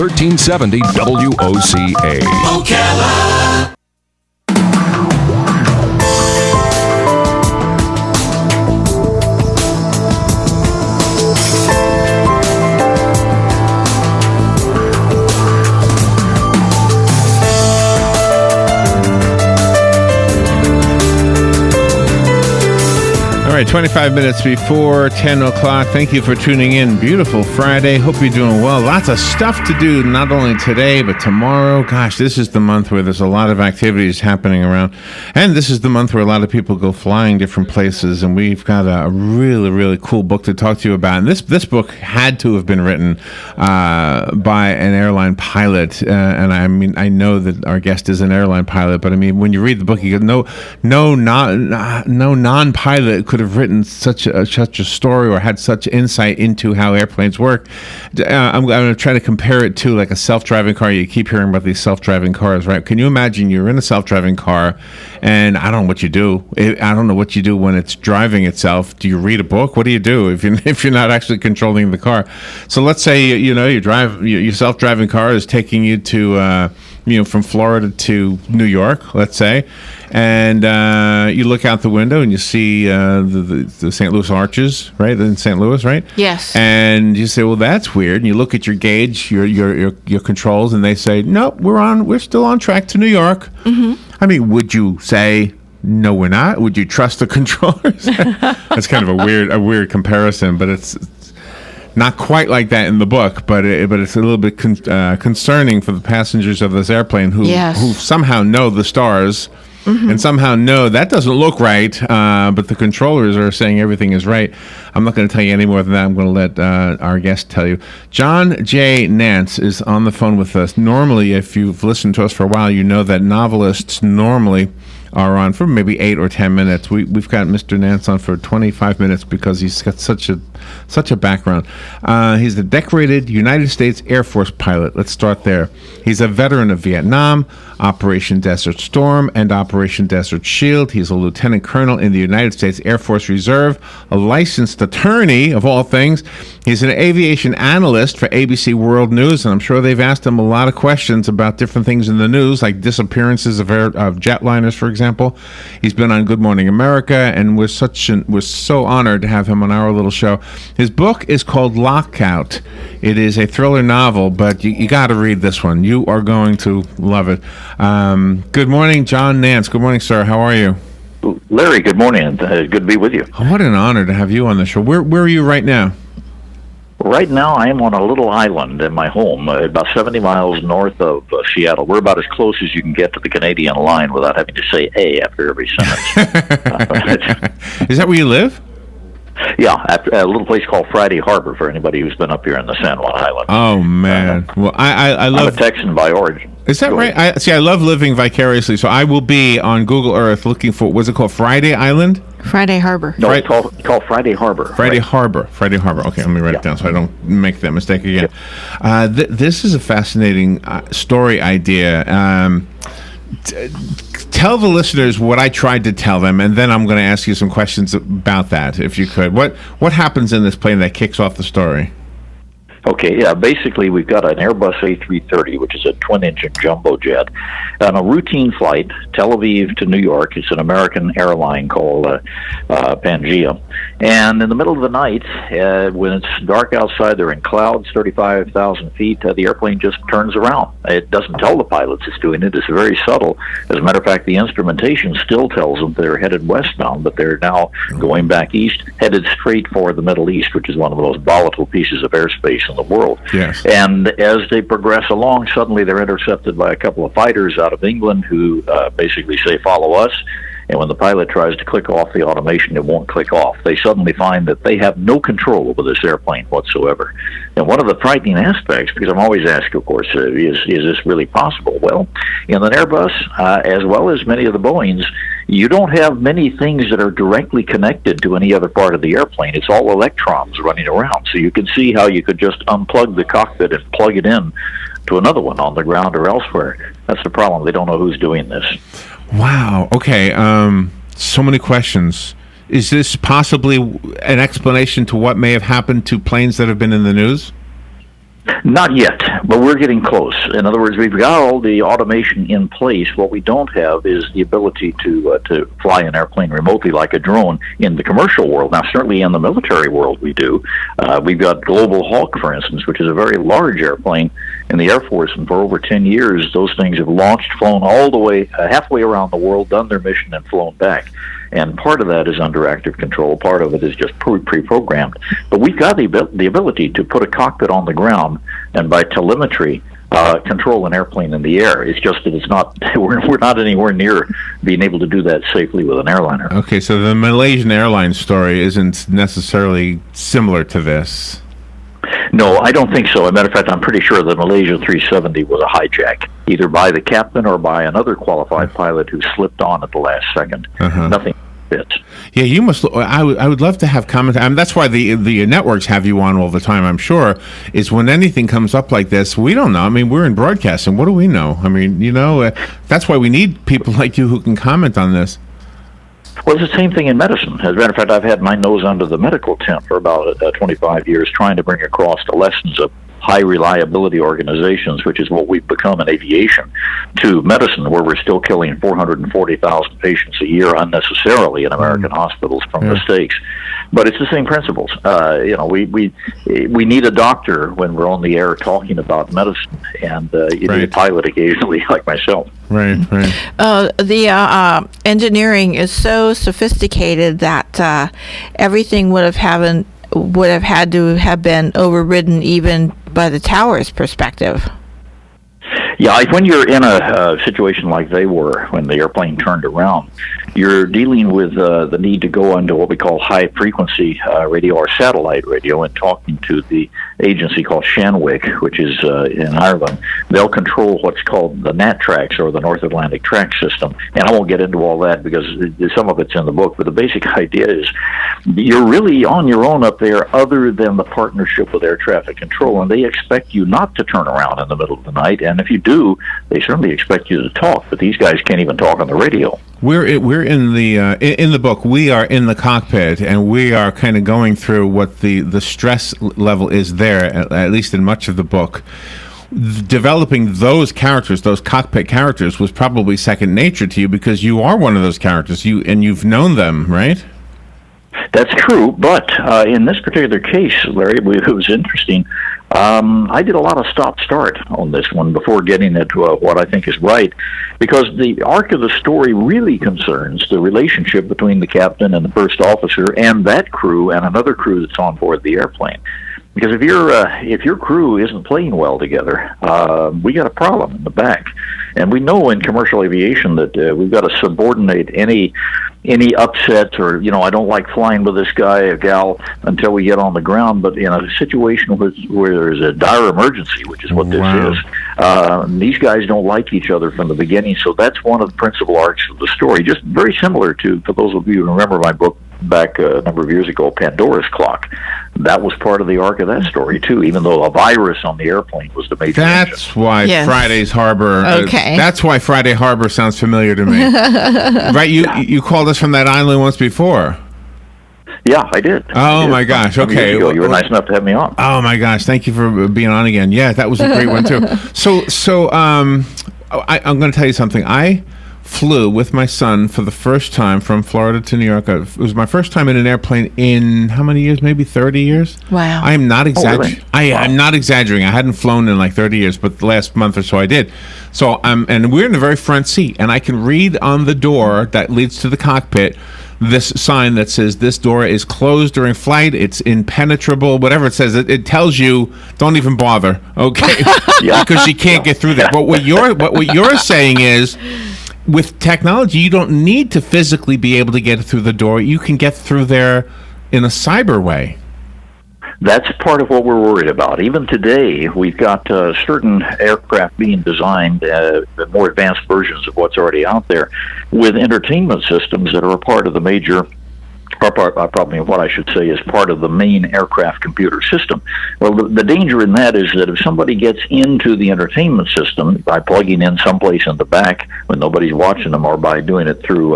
1370 WOCA. Ocala. All right, 25 minutes before 10 o'clock. Thank you for tuning in. Beautiful Friday. Hope you're doing well. Lots of stuff to do, not only today, but tomorrow. Gosh, this is the month where there's a lot of activities happening around. And this is the month where a lot of people go flying different places. And we've got a really, really cool book to talk to you about. And this book had to have been written by an airline pilot. And I mean, I know that our guest is an airline pilot, but I mean, when you read the book, you go, no non-pilot could have written such a story or had such insight into how airplanes work. I'm going to try to compare it to like a self-driving car. You keep hearing about these self-driving cars, right? Can you imagine you're in a self-driving car and I don't know what you do. I don't know what you do when it's driving itself. Do you read a book? What do you do if you're not actually controlling the car? So let's say your self-driving car is taking you to from Florida to New York, let's say, and you look out the window and you see the St. Louis Arches, right? In St. Louis, right? Yes. And you say, well, that's weird. And you look at your gauge, your controls, and they say, nope, we're still on track to New York. Mm-hmm. I mean, would you say, no, we're not? Would you trust the controllers? That's kind of a weird comparison, but it's not quite like that in the book, but it's a little bit concerning for the passengers of this airplane who somehow know the stars. Mm-hmm. And somehow know that doesn't look right, but the controllers are saying everything is right. I'm not going to tell you any more than that. I'm going to let our guest tell you. John J. Nance is on the phone with us. Normally, if you've listened to us for a while, you know that novelists normally are on for maybe 8 or 10 minutes. We've got Mr. Nance on for 25 minutes because he's got such a background. He's a decorated United States Air Force pilot. Let's start there. He's a veteran of Vietnam, Operation Desert Storm, and Operation Desert Shield. He's a lieutenant colonel in the United States Air Force Reserve, a licensed attorney, of all things. He's an aviation analyst for ABC World News, and I'm sure they've asked him a lot of questions about different things in the news, like disappearances of jetliners, for example. He's been on Good Morning America, and we're so honored to have him on our little show. His book is called Lockout. It is a thriller novel, but you got to read this one. You are going to love it. Good morning, John Nance. Good morning, sir. How are you? Larry, good morning. Good to be with you. Oh, what an honor to have you on the show. Where are you right now? Right now, I am on a little island in my home, about 70 miles north of Seattle. We're about as close as you can get to the Canadian line without having to say "a" after every sentence. Is that where you live? Yeah, at a little place called Friday Harbor for anybody who's been up here in the San Juan Island. Oh, man. Well, I love... I'm a Texan by origin. Is that right? I love living vicariously, so I will be on Google Earth looking for, what's it called, Friday Island? Friday Harbor. No, it's called Friday Harbor. Friday Harbor. Okay, let me write it down so I don't make that mistake again. Yeah. This is a fascinating story idea. Tell the listeners what I tried to tell them, and then I'm going to ask you some questions about that, if you could. What happens in this plane that kicks off the story? Okay, yeah, basically we've got an Airbus A330, which is a twin-engine jumbo jet, on a routine flight, Tel Aviv to New York. It's an American airline called Pangea. And in the middle of the night, when it's dark outside, they're in clouds, 35,000 feet, the airplane just turns around. It doesn't tell the pilots it's doing it. It's very subtle. As a matter of fact, the instrumentation still tells them they're headed westbound, but they're now going back east, headed straight for the Middle East, which is one of the most volatile pieces of airspace in the world. Yes. And as they progress along, suddenly they're intercepted by a couple of fighters out of England who basically say, follow us. And when the pilot tries to click off the automation, it won't click off. They suddenly find that they have no control over this airplane whatsoever. And one of the frightening aspects, because I'm always asked, of course, is this really possible? Well, in an Airbus, as well as many of the Boeings, you don't have many things that are directly connected to any other part of the airplane. It's all electrons running around. So you can see how you could just unplug the cockpit and plug it in to another one on the ground or elsewhere. That's the problem. They don't know who's doing this. Wow. Okay. So many questions. Is this possibly an explanation to what may have happened to planes that have been in the news? Not yet, but we're getting close. In other words, we've got all the automation in place. What we don't have is the ability to fly an airplane remotely like a drone in the commercial world. Now, certainly in the military world, we do. We've got Global Hawk, for instance, which is a very large airplane in the Air Force, and for over 10 years, those things have launched, flown all the way, halfway around the world, done their mission, and flown back. And part of that is under active control. Part of it is just pre-programmed. But we've got the ability to put a cockpit on the ground and by telemetry control an airplane in the air. It's just that it's not. We're not anywhere near being able to do that safely with an airliner. Okay, so the Malaysian Airlines story isn't necessarily similar to this. No, I don't think so. As a matter of fact, I'm pretty sure the Malaysia 370 was a hijack, either by the captain or by another qualified pilot who slipped on at the last second. Nothing fits. Yeah, you must. I would love to have comment. I mean, that's why the networks have you on all the time. I'm sure is when anything comes up like this, we don't know. I mean, we're in broadcasting. What do we know? I mean, that's why we need people like you who can comment on this. Well, it's the same thing in medicine. As a matter of fact, I've had my nose under the medical tent for about 25 years trying to bring across the lessons of high reliability organizations, which is what we've become in aviation, to medicine, where we're still killing 440,000 patients a year unnecessarily in American hospitals from mistakes. But it's the same principles. We need a doctor when we're on the air talking about medicine, and you need a pilot occasionally, like myself. Right. The engineering is so sophisticated that everything would have had to have been overridden even by the tower's perspective. Yeah, when you're in a situation like they were when the airplane turned around, you're dealing with the need to go into what we call high-frequency radio or satellite radio and talking to the agency called Shanwick, which is in Ireland. They'll control what's called the NAT tracks, or the North Atlantic Track System. And I won't get into all that because some of it's in the book, but the basic idea is you're really on your own up there other than the partnership with air traffic control, and they expect you not to turn around in the middle of the night, and if you do, they certainly expect you to talk, but these guys can't even talk on the radio. We're in the book. We are in the cockpit, and we are kind of going through what the stress level is there, at least in much of the book. Developing those characters, those cockpit characters, was probably second nature to you because you are one of those characters. You've known them, right? That's true, but in this particular case, Larry, it was interesting. I did a lot of stop-start on this one before getting into what I think is right, because the arc of the story really concerns the relationship between the captain and the first officer and that crew and another crew that's on board the airplane. Because if your crew isn't playing well together, we got a problem in the back. And we know in commercial aviation that we've got to subordinate any upsets or, I don't like flying with this guy or gal until we get on the ground. But in a situation where there's a dire emergency, which is what this is, these guys don't like each other from the beginning. So that's one of the principal arcs of the story. Just very similar to, for those of you who remember my book back a number of years ago, Pandora's Clock. That was part of the arc of that story, too, even though a virus on the airplane was the major That's engine. why Friday's Harbor... Okay. That's why Friday Harbor sounds familiar to me. Right? You called us from that island once before. Yeah, I did. Oh, my gosh. Okay. You were nice enough to have me on. Oh, my gosh. Thank you for being on again. Yeah, that was a great one, too. So I'm going to tell you something. I flew with my son for the first time from Florida to New York. It was my first time in an airplane in how many years? Maybe 30 years? Wow. I am not exaggerating. Really? I'm not exaggerating. I hadn't flown in like 30 years, but the last month or so I did. So and we're in the very front seat, and I can read on the door that leads to the cockpit this sign that says this door is closed during flight, it's impenetrable, whatever it says. It tells you don't even bother, okay? Because you can't get through there. But what you're saying is, with technology, you don't need to physically be able to get through the door. You can get through there in a cyber way. That's part of what we're worried about. Even today, we've got certain aircraft being designed, more advanced versions of what's already out there, with entertainment systems that are a part of the major probably what I should say is part of the main aircraft computer system. Well, the danger in that is that if somebody gets into the entertainment system by plugging in someplace in the back when nobody's watching them, or by doing it through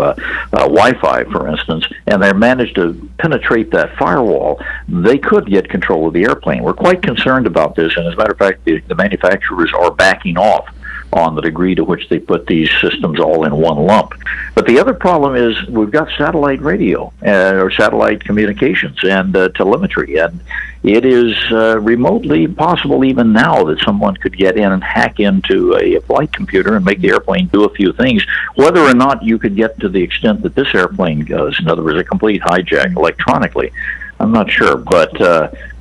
Wi-Fi, for instance, and they manage to penetrate that firewall, they could get control of the airplane. We're quite concerned about this, and as a matter of fact, the manufacturers are backing off on the degree to which they put these systems all in one lump. But the other problem is we've got satellite radio or satellite communications and telemetry, and it is remotely possible even now that someone could get in and hack into a flight computer and make the airplane do a few things. Whether or not you could get to the extent that this airplane goes, in other words, a complete hijack electronically, I'm not sure, but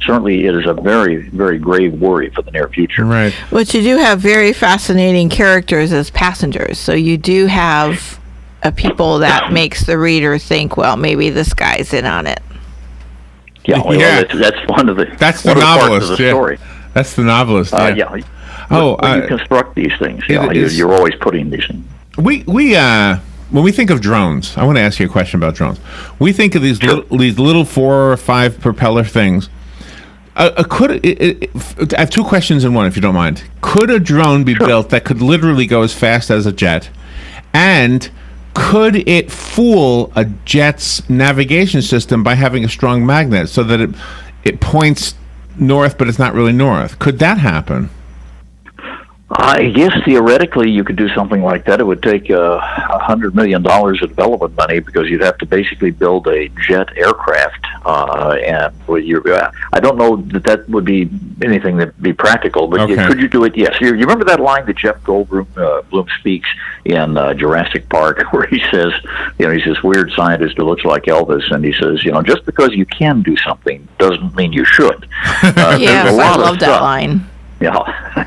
certainly it is a very, very grave worry for the near future. Right. But you do have very fascinating characters as passengers. So you do have people that makes the reader think, well, maybe this guy's in on it. Yeah, well, that's one of the novelist parts of the story. That's the novelist. Yeah. When you construct these things, you're always putting these things. When we think of drones, I want to ask you a question about drones. We think of these little 4 or 5 propeller things. I have 2 questions in one, if you don't mind. Could a drone be built that could literally go as fast as a jet? And could it fool a jet's navigation system by having a strong magnet so that it points north, but it's not really north? Could that happen? I guess theoretically you could do something like that. It would take $100 million of development money, because you'd have to basically build a jet aircraft. And I don't know that would be anything that would be practical, but could you do it? Yes. You remember that line that Jeff Goldblum speaks in Jurassic Park, where he says, he's this weird scientist who looks like Elvis, and he says, just because you can do something doesn't mean you should. Yes, I love that line. Yeah,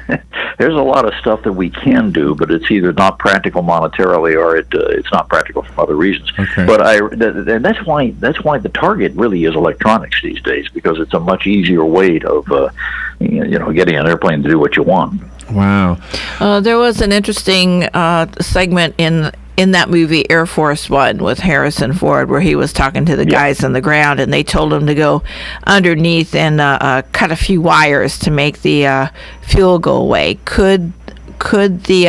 there's a lot of stuff that we can do, but it's either not practical monetarily or it's not practical for other reasons. Okay. But and that's why the target really is electronics these days, because it's a much easier way of getting an airplane to do what you want. Wow. There was an interesting segment in that movie Air Force One with Harrison Ford, where he was talking to the guys on the ground, and they told him to go underneath and cut a few wires to make the fuel go away. Could the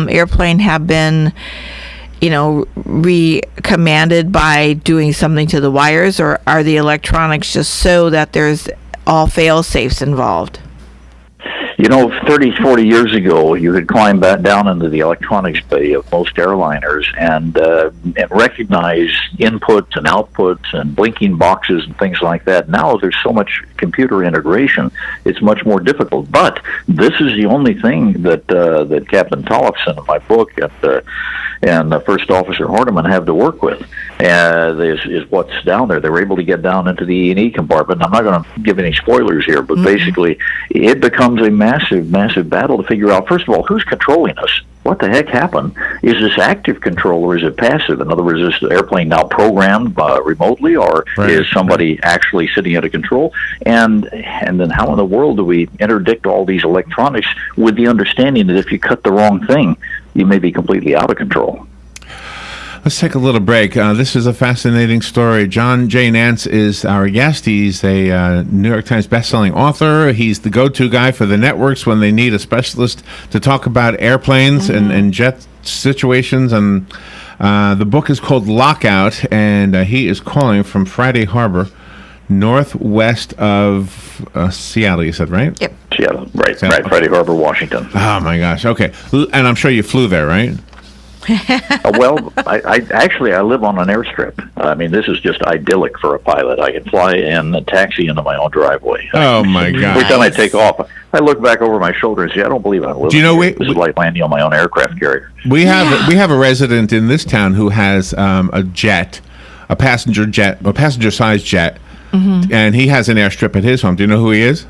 airplane have been, recommanded by doing something to the wires, or are the electronics just so that there's all fail-safes involved? 30, 40 years ago, you could climb back down into the electronics bay of most airliners and recognize inputs and outputs and blinking boxes and things like that. Now there's so much computer integration, it's much more difficult. But this is the only thing that Captain Tollefson in my book and First Officer Hardeman have to work with. Is what's down there. They were able to get down into the E&E compartment. I'm not going to give any spoilers here, but basically it becomes a massive, massive battle to figure out, first of all, who's controlling us? What the heck happened? Is this active control or is it passive? In other words, is the airplane now programmed remotely, or is somebody actually sitting at a control? And then how in the world do we interdict all these electronics with the understanding that if you cut the wrong thing, you may be completely out of control? Let's take a little break. This is a fascinating story. John J. Nance is our guest. He's a New York Times bestselling author. He's the go-to guy for the networks when they need a specialist to talk about airplanes and jet situations. And the book is called Lockout, and he is calling from Friday Harbor, northwest of Seattle, you said, right? Yep. Seattle, right, Friday Harbor, Washington. Oh, my gosh. Okay. And I'm sure you flew there, right? Well, I live on an airstrip. I mean, this is just idyllic for a pilot. I can fly and taxi into my own driveway. Oh my God! Every time I take off, I look back over my shoulder and say, "I don't believe I'm living." Do you know this is like landing on my own aircraft carrier. We have a resident in this town who has a passenger-sized jet, and he has an airstrip at his home. Do you know who he is?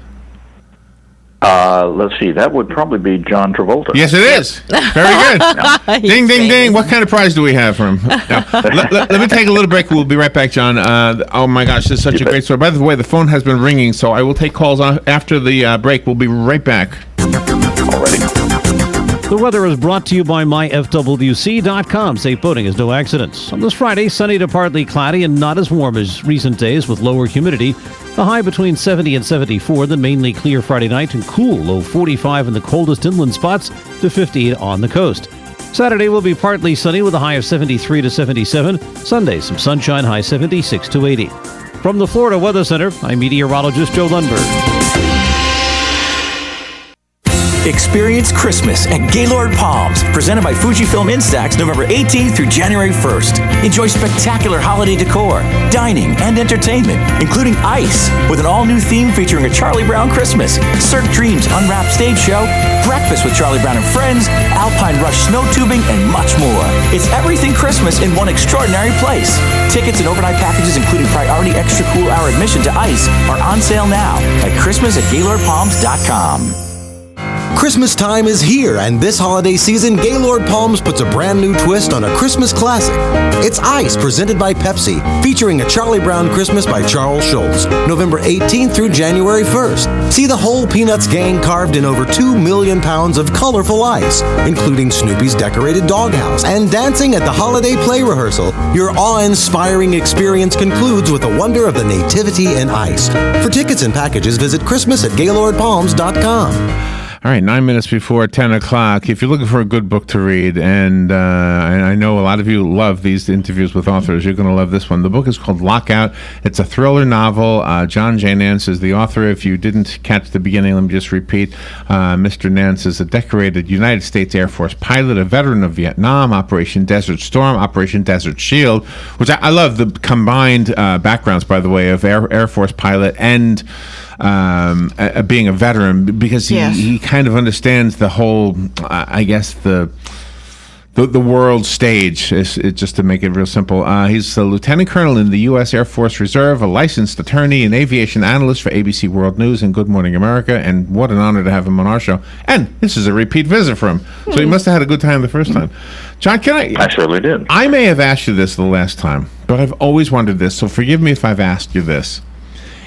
Let's see. That would probably be John Travolta. Yes, it is. Very good. Ding, ding, ding. What kind of prize do we have for him? Now, let me take a little break. We'll be right back, John. Oh, my gosh. This is such a great story. By the way, the phone has been ringing, so I will take calls after the break. We'll be right back. Alrighty. The weather is brought to you by myfwc.com. Safe boating is no accidents. On this Friday, sunny to partly cloudy and not as warm as recent days with lower humidity. The high between 70 and 74, then mainly clear Friday night and cool, low 45 in the coldest inland spots to 58 on the coast. Saturday will be partly sunny with a high of 73 to 77. Sunday, some sunshine, high 76 to 80. From the Florida Weather Center, I'm meteorologist Joe Lundberg. Experience Christmas at Gaylord Palms, presented by Fujifilm Instax, November 18th through January 1st. Enjoy spectacular holiday decor, dining, and entertainment, including ice, with an all-new theme featuring a Charlie Brown Christmas, Cirque Dreams Unwrapped stage show, breakfast with Charlie Brown and friends, Alpine Rush snow tubing, and much more. It's everything Christmas in one extraordinary place. Tickets and overnight packages, including priority extra cool hour admission to ice, are on sale now at Christmas@GaylordPalms.com. Christmas time is here, and this holiday season, Gaylord Palms puts a brand new twist on a Christmas classic. It's Ice, presented by Pepsi, featuring a Charlie Brown Christmas by Charles Schulz, November 18th through January 1st. See the whole Peanuts gang carved in over 2 million pounds of colorful ice, including Snoopy's decorated doghouse, and dancing at the holiday play rehearsal. Your awe-inspiring experience concludes with the wonder of the nativity in ice. For tickets and packages, visit Christmas@GaylordPalms.com. All right, 9 minutes before 10 o'clock. If you're looking for a good book to read, and I know a lot of you love these interviews with authors, you're going to love this one. The book is called Lockout. It's a thriller novel. John J. Nance is the author. If you didn't catch the beginning, let me just repeat. Mr. Nance is a decorated United States Air Force pilot, a veteran of Vietnam, Operation Desert Storm, Operation Desert Shield, which I love the combined backgrounds, by the way, of Air Force pilot and being a veteran, because he kind of understands the whole, I guess, the world stage, is just to make it real simple. He's a lieutenant colonel in the U.S. Air Force Reserve, a licensed attorney and aviation analyst for ABC World News and Good Morning America, and what an honor to have him on our show. And this is a repeat visit for him, so he must have had a good time the first time. John, I certainly did. I may have asked you this the last time, but I've always wondered this, so forgive me if I've asked you this.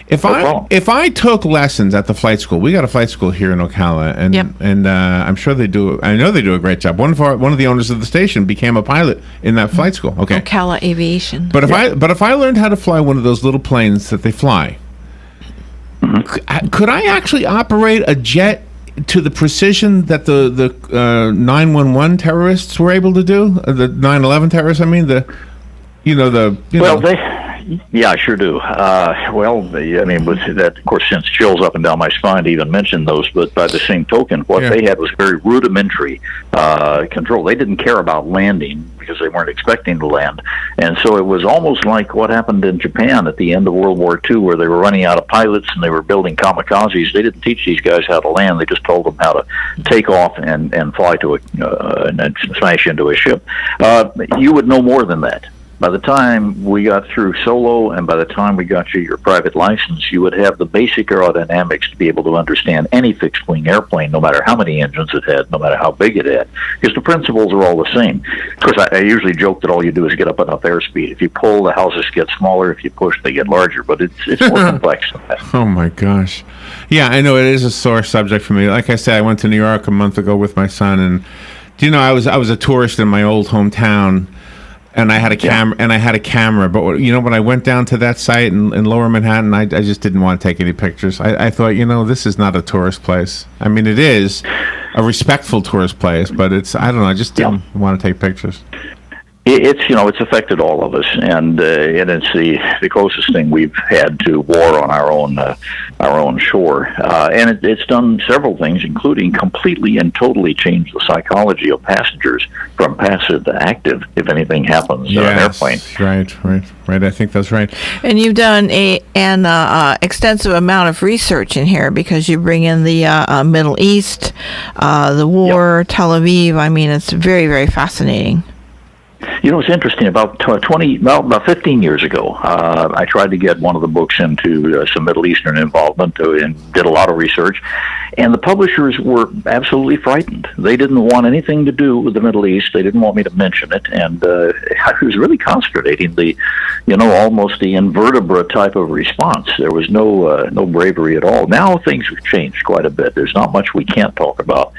If I took lessons at the flight school, we got a flight school here in Ocala, and I'm sure they do. I know they do a great job. One of the owners of the station became a pilot in that flight school. Okay, Ocala Aviation. But if I learned how to fly one of those little planes that they fly, could I actually operate a jet to the precision that the 9/11 terrorists were able to do? The 9/11 terrorists, I mean Yeah, I sure do. That, of course, sends chills up and down my spine to even mention those. But by the same token, what they had was very rudimentary control. They didn't care about landing because they weren't expecting to land. And so it was almost like what happened in Japan at the end of World War II, where they were running out of pilots and they were building kamikazes. They didn't teach these guys how to land. They just told them how to take off and fly to and smash into a ship. You would know more than that. By the time we got through solo and by the time we got you your private license, you would have the basic aerodynamics to be able to understand any fixed-wing airplane, no matter how many engines it had, no matter how big it had, because the principles are all the same. Of course, I usually joke that all you do is get up enough airspeed. If you pull, the houses get smaller. If you push, they get larger, but it's more complex than that. Oh, my gosh. Yeah, I know it is a sore subject for me. Like I said, I went to New York a month ago with my son, and I was a tourist in my old hometown. And I had a camera, but when I went down to that site in Lower Manhattan, I just didn't want to take any pictures. I thought, this is not a tourist place. I mean, it is a respectful tourist place, but I don't know, I just didn't want to take pictures. It's affected all of us, and it's the closest thing we've had to war on our own shore, and it's done several things, including completely and totally changed the psychology of passengers from passive to active. If anything happens on an airplane, right. I think that's right. And you've done an extensive amount of research in here because you bring in the Middle East, the war, Tel Aviv. I mean, it's very, very fascinating. It's interesting. About 15 years ago, I tried to get one of the books into some Middle Eastern involvement and did a lot of research. And the publishers were absolutely frightened. They didn't want anything to do with the Middle East. They didn't want me to mention it. And it was really consternating, almost the invertebrate type of response. There was no bravery at all. Now things have changed quite a bit. There's not much we can't talk about.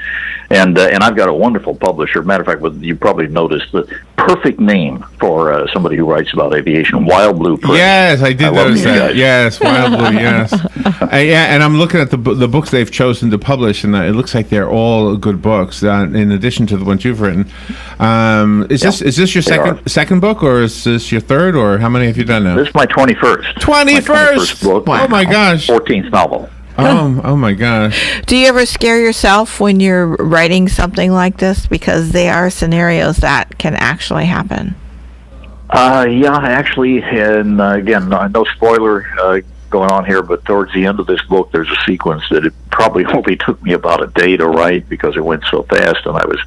And I've got a wonderful publisher. Matter of fact, you probably noticed the perfect name for somebody who writes about aviation, Wild Blue Press. Yes, I did notice that. Yes, Wild Blue, yes. And I'm looking at the books they've chosen to publish, and it looks like they're all good books, in addition to the ones you've written. Is this your second book, or is this your third, or how many have you done now? This is my 21st. 21st book. Oh, my gosh. 14th novel. Oh my gosh. Do you ever scare yourself when you're writing something like this? Because they are scenarios that can actually happen. Yeah, actually, and again, no spoiler going on here, but towards the end of this book, there's a sequence that it probably only took me about a day to write because it went so fast, and I was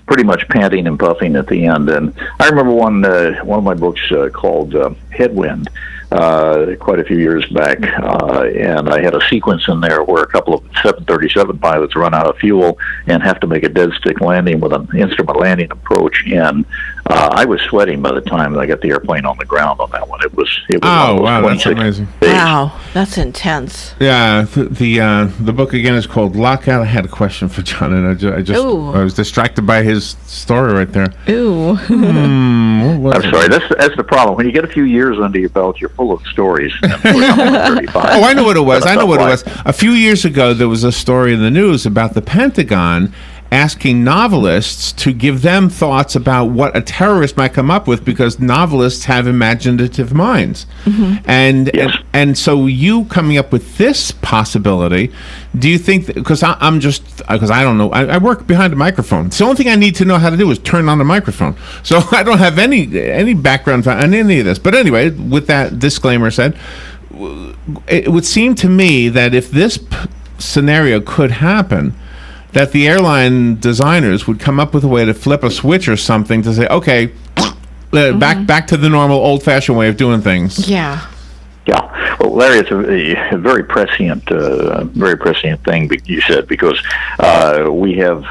pretty much panting and puffing at the end. And I remember one of my books called Headwind, quite a few years back, and I had a sequence in there where a couple of 737 pilots run out of fuel and have to make a dead stick landing with an instrument landing approach, and I was sweating by the time I got the airplane on the ground on that one. It was oh wow, that's amazing. days. Wow, that's intense. Yeah, the book again is called Lockout. I had a question for John, and I was distracted by his story right there. Ooh. I'm sorry. That's the problem. When you get a few years under your belt, you're full of stories. Oh, I know what it was. A few years ago, there was a story in the news about the Pentagon asking novelists to give them thoughts about what a terrorist might come up with, because novelists have imaginative minds. Mm-hmm. And so you coming up with this possibility, do you think, because I don't know, I work behind a microphone. So the only thing I need to know how to do is turn on the microphone. So I don't have any background on any of this. But anyway, with that disclaimer said, it would seem to me that if this scenario could happen, that the airline designers would come up with a way to flip a switch or something to say, okay, back to the normal old-fashioned way of doing things. Yeah. Yeah, well, Larry, it's a very prescient thing you said, because we have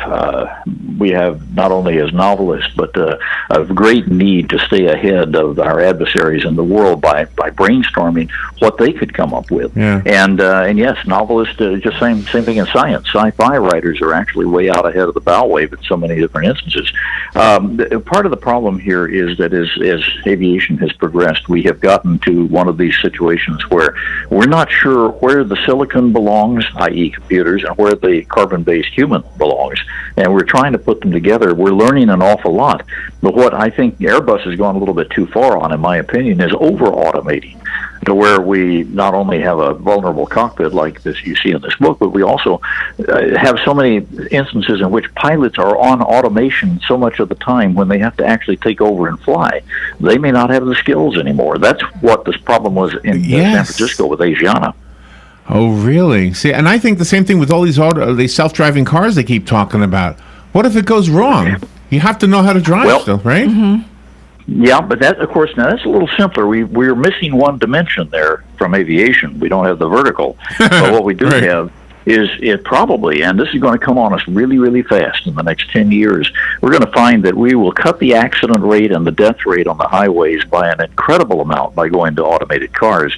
not only as novelists, but a great need to stay ahead of our adversaries in the world by brainstorming what they could come up with. Yeah. And yes, novelists, just same thing in science. Sci-fi writers are actually way out ahead of the bow wave in so many different instances. Part of the problem here is that as aviation has progressed, we have gotten to one of these situations where we're not sure where the silicon belongs, i.e. computers, and where the carbon-based human belongs. And we're trying to put them together. We're learning an awful lot. But what I think Airbus has gone a little bit too far on, in my opinion, is over-automating, to where we not only have a vulnerable cockpit like this you see in this book, but we also have so many instances in which pilots are on automation so much of the time when they have to actually take over and fly. They may not have the skills anymore. That's what this problem was in San Francisco with Asiana. Oh, really? See, and I think the same thing with all these self-driving cars they keep talking about. What if it goes wrong? You have to know how to drive still, right? Mm-hmm. Yeah, but that, of course, now that's a little simpler. We're missing one dimension there from aviation. We don't have the vertical. But what we do have is it probably, and this is going to come on us really, really fast in the next 10 years, we're going to find that we will cut the accident rate and the death rate on the highways by an incredible amount by going to automated cars.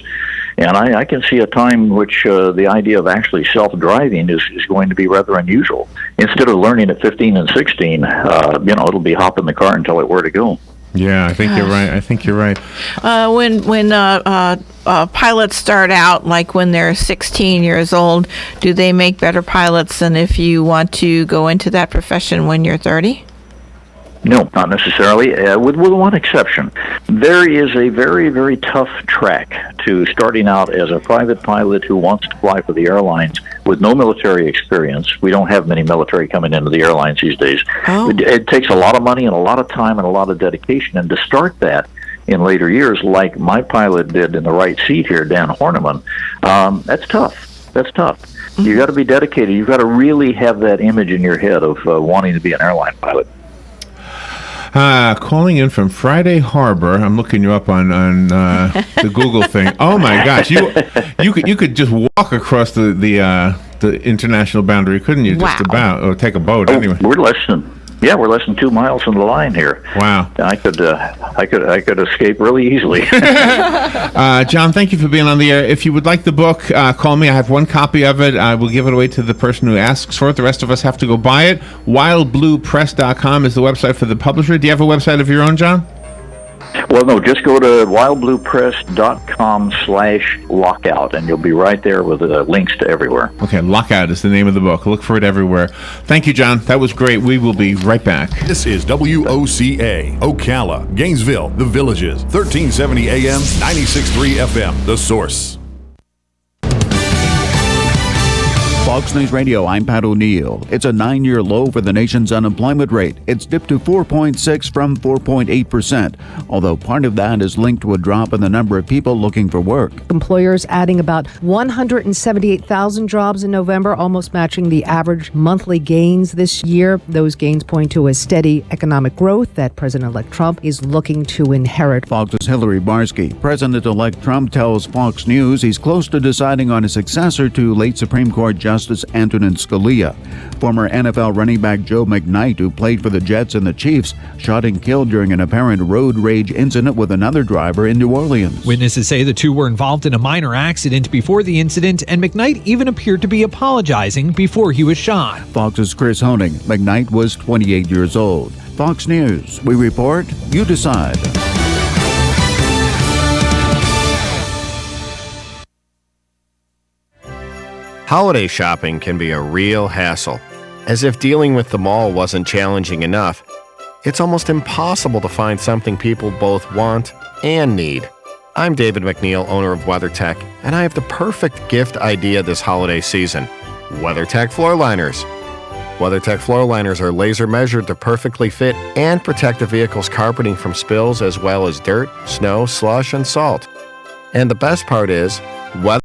And I can see a time in which the idea of actually self-driving is going to be rather unusual. Instead of learning at 15 and 16, it'll be hop in the car and tell it where to go. Yeah, I think you're right. When pilots start out, like when they're 16 years old, do they make better pilots than if you want to go into that profession when you're 30? No, not necessarily, with one exception. There is a very, very tough track to starting out as a private pilot who wants to fly for the airlines with no military experience. We don't have many military coming into the airlines these days. Oh. It takes a lot of money and a lot of time and a lot of dedication, and to start that in later years, like my pilot did in the right seat here, Dan Horniman, that's tough. That's tough. Mm-hmm. You've got to be dedicated. You've got to really have that image in your head of wanting to be an airline pilot. Calling in from Friday Harbor. I'm looking you up on the Google thing. Oh my gosh, you could just walk across the international boundary, couldn't you? Wow. Just about, or take a boat anyway. We're less than 2 miles from the line here. Wow. I could escape really easily. John, thank you for being on the air. If you would like the book, call me. I have one copy of it. I will give it away to the person who asks for it. The rest of us have to go buy it. WildBluePress.com is the website for the publisher. Do you have a website of your own, John? Well, no, just go to wildbluepress.com/lockout, and you'll be right there with links to everywhere. Okay, Lockout is the name of the book. Look for it everywhere. Thank you, John. That was great. We will be right back. This is WOCA, Ocala, Gainesville, The Villages, 1370 AM, 96.3 FM, The Source. Fox News Radio, I'm Pat O'Neill. It's a 9-year low for the nation's unemployment rate. It's dipped to 4.6 from 4.8%, although part of that is linked to a drop in the number of people looking for work. Employers adding about 178,000 jobs in November, almost matching the average monthly gains this year. Those gains point to a steady economic growth that President-elect Trump is looking to inherit. Fox's Hillary Barsky. President-elect Trump tells Fox News he's close to deciding on a successor to late Supreme Court Justice Antonin Scalia. Former NFL running back Joe McKnight, who played for the Jets and the Chiefs, shot and killed during an apparent road rage incident with another driver in New Orleans. Witnesses say the two were involved in a minor accident before the incident, and McKnight even appeared to be apologizing before he was shot. Fox's Chris Honing. McKnight was 28 years old. Fox News. We report, you decide. Holiday shopping can be a real hassle. As if dealing with the mall wasn't challenging enough, it's almost impossible to find something people both want and need. I'm David McNeil, owner of WeatherTech, and I have the perfect gift idea this holiday season: WeatherTech floor liners. WeatherTech floor liners are laser measured to perfectly fit and protect the vehicle's carpeting from spills as well as dirt, snow, slush, and salt. And the best part is,